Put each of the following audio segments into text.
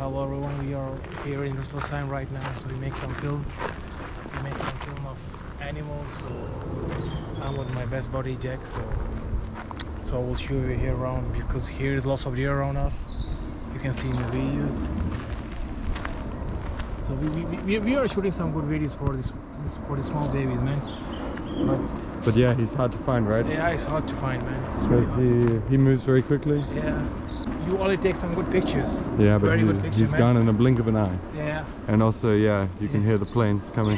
hello everyone, we are here in Russelsheim right now, so we make some film. We make some film of animals, so I'm with my best buddy Jack, so I will show you here around, because here is lots of deer around us. You can see in the videos. So we are shooting some good videos for the small babies, man. But yeah, he's hard to find, right? Yeah, it's hard to find, man. Because he moves very quickly. Yeah. You only take some good pictures. Yeah, but he's man. gone in a blink of an eye. Yeah. And also, yeah, you can hear the planes coming.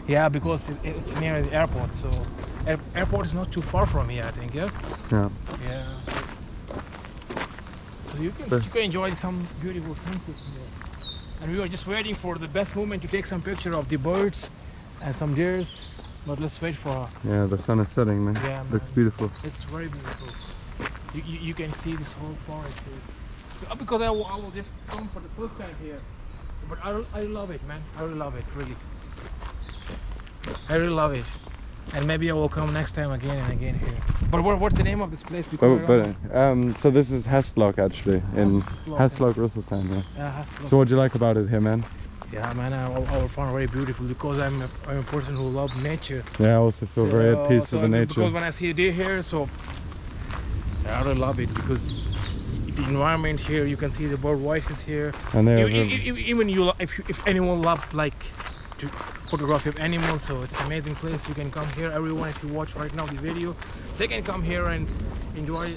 Yeah, because it's near the airport, so airport is not too far from here, I think. Yeah. Yeah. Yeah. So you can enjoy some beautiful sunset here. And we were just waiting for the best moment to take some picture of the birds and some deers. But let's wait for her. Yeah, the sun is setting, man. Yeah, man. Looks beautiful. It's very beautiful. You can see this whole forest here. Because I will just come for the first time here. But I love it, man. I really love it, really. I really love it. And maybe I will come next time again and again here. But what's the name of this place? So this is Hestlok actually, in Hestlok, Russelsheim. Yeah. Yeah, Hestlok. So what do you like about it here, man? Yeah, man, I will find very beautiful because I'm a person who loves nature. Yeah, I also feel very at peace with the nature. Because when I see a deer here, so yeah, I really love it because the environment here, you can see the bird voices here. And even if anyone loves like to photography of animals, so it's an amazing place. You can come here. Everyone, if you watch right now the video, they can come here and enjoy.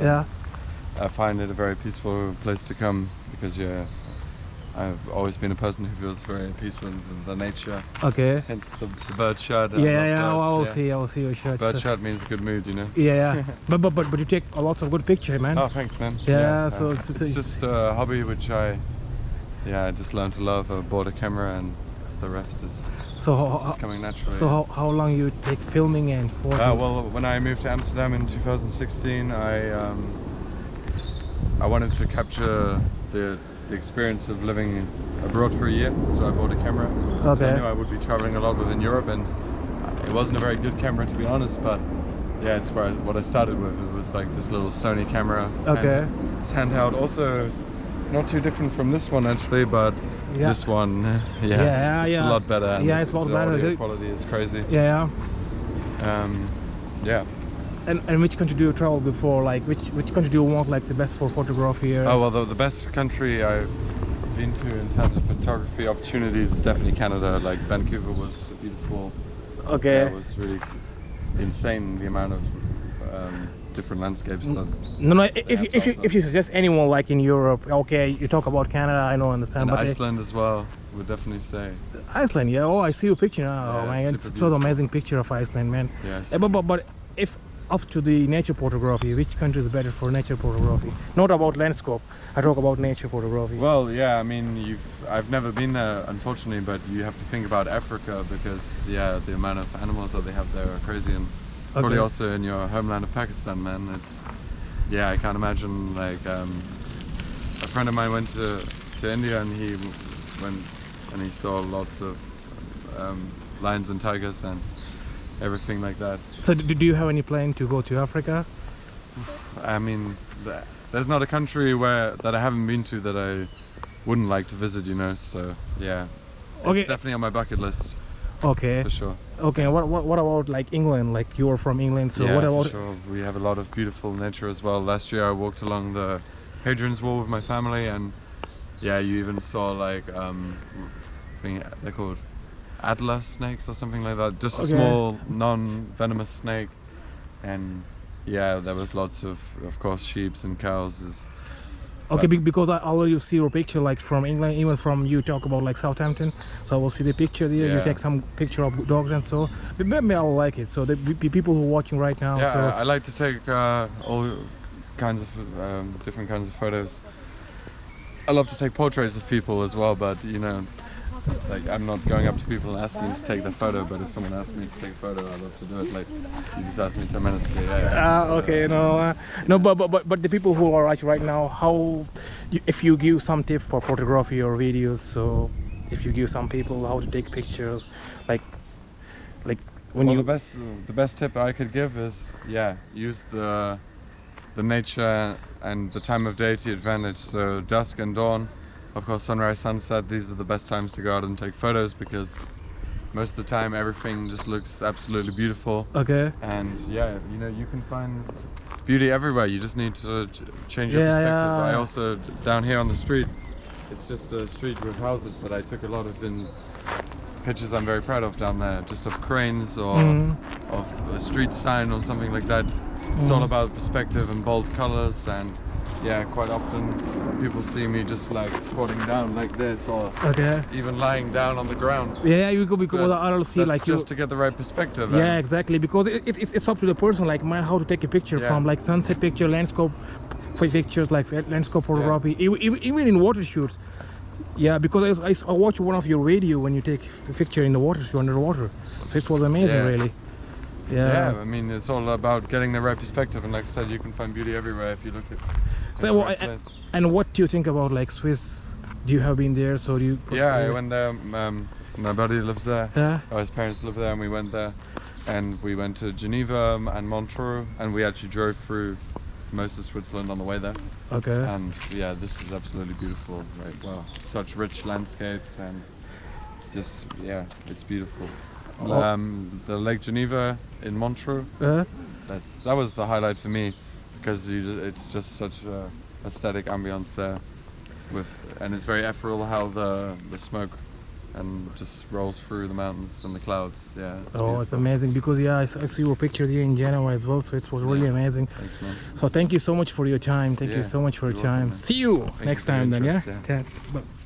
Yeah, I find it a very peaceful place to come because I've always been a person who feels very peaceful in the nature. Okay. Hence the bird shirt. Yeah, I will see your shirt. Bird shirt means good mood, you know. Yeah. but you take a lots of good picture, man. Oh, thanks, man. Yeah, so it's just a hobby which I just learned to love. I bought a camera and the rest is coming naturally. So how long you take filming and photos? Well, when I moved to Amsterdam in 2016, I wanted to capture the experience of living abroad for a year, so I bought a camera. Okay. So I knew I would be traveling a lot within Europe, and it wasn't a very good camera to be honest, but yeah, it's what I started with. It was like this little Sony camera. Okay. It's handheld, also not too different from this one actually, but this one, it's a lot better. Yeah, it's a lot better. The audio quality is crazy. Yeah. Yeah. And which country do you travel before? Like which country do you want like the best for photography here? Oh well, the best country I've been to in terms of photography opportunities is definitely Canada. Like Vancouver was beautiful. Okay. It was really insane the amount of different landscapes. That No, have to offer. if you suggest anyone like in Europe, okay, you talk about Canada, I know, understand, And but Iceland as well, would definitely say. Iceland, yeah. Oh, I see your picture now. Yeah, Oh man, it's it's super so beautiful. amazing picture of Iceland, man. Yeah, But if after the nature photography, which country is better for nature photography? Not about landscape. I talk about nature photography. Well, yeah, I mean, I've never been there, unfortunately, but you have to think about Africa because, yeah, the amount of animals that they have there are crazy, and probably Okay. also in your homeland of Pakistan, man. It's, yeah, I can't imagine, like, a friend of mine went to India and he went and he saw lots of lions and tigers and everything like that. So do you have any plan to go to Africa? I mean, there's not a country that I haven't been to that I wouldn't like to visit, you know. So yeah, Okay. it's definitely on my bucket list Okay. for sure. Okay. What about like England? Like you are from England, so yeah, what about? for sure. We have a lot of beautiful nature as well. Last year I walked along the Hadrian's Wall with my family, and yeah, you even saw like they're called adder snakes or something like that. Just a Okay. small, non-venomous snake, and yeah, there was lots of course, sheep and cows. Okay, because I already see your picture like from England, even from you talk about like Southampton. So I will see the picture there. You Yeah. take some picture of dogs and so. But maybe I'll like it. So the people who are watching right now. Yeah, So I like to take all kinds of different kinds of photos. I love to take portraits of people as well, but you know, like I'm not going up to people and asking to take the photo. But if someone asks me to take a photo, I love to do it. Like you just asked me 10 minutes ago. okay, no, but the people who are watching right now, if you give some tip for photography or videos, so if you give some people how to take pictures, like when Well, you the best tip I could give is use the nature and the time of day to your advantage. So dusk and dawn, of course, sunrise, sunset. These are the best times to go out and take photos because most of the time everything just looks absolutely beautiful. okay. And yeah, you know, you can find beauty everywhere. You just need to change your perspective. I also, down here on the street, it's just a street with houses, but I took a lot of pictures I'm very proud of down there, just of cranes or of a street sign or something like that. It's all about perspective and bold colors, and yeah, quite often people see me just like squatting down like this, or Okay. even lying down on the ground. Yeah, you go because But I'll see that's like just to get the right perspective. Yeah, and exactly. Because it's up to the person, like how to take a picture Yeah. from like sunset picture, landscape pictures, like landscape photography, even in water shoots. Yeah, because I watched one of your video when you take a picture in the water shoot underwater, so it was amazing, Yeah. really. Yeah, I mean, it's all about getting the right perspective, and like I said, you can find beauty everywhere if you look at So, the well, right place. And what do you think about like Swiss? Do you have been there? So do you? Yeah, I went there. My buddy lives there. Yeah. His parents live there, and we went there. And we went to Geneva and Montreux, and we actually drove through most of Switzerland on the way there. Okay. And yeah, this is absolutely beautiful. Right, wow, such rich landscapes, and just it's beautiful. The Lake Geneva in Montreux. That was the highlight for me, because it's just such a aesthetic ambience there, and it's very ethereal how the smoke and just rolls through the mountains and the clouds. Yeah. It's beautiful. It's amazing because I see your pictures here in Genoa as well, so it was really amazing. Thanks, man. So thank you so much for your time. Thank you so much for your You're welcome, time. man. See you Thank next you for your time then. interest, Yeah. Okay. Bye.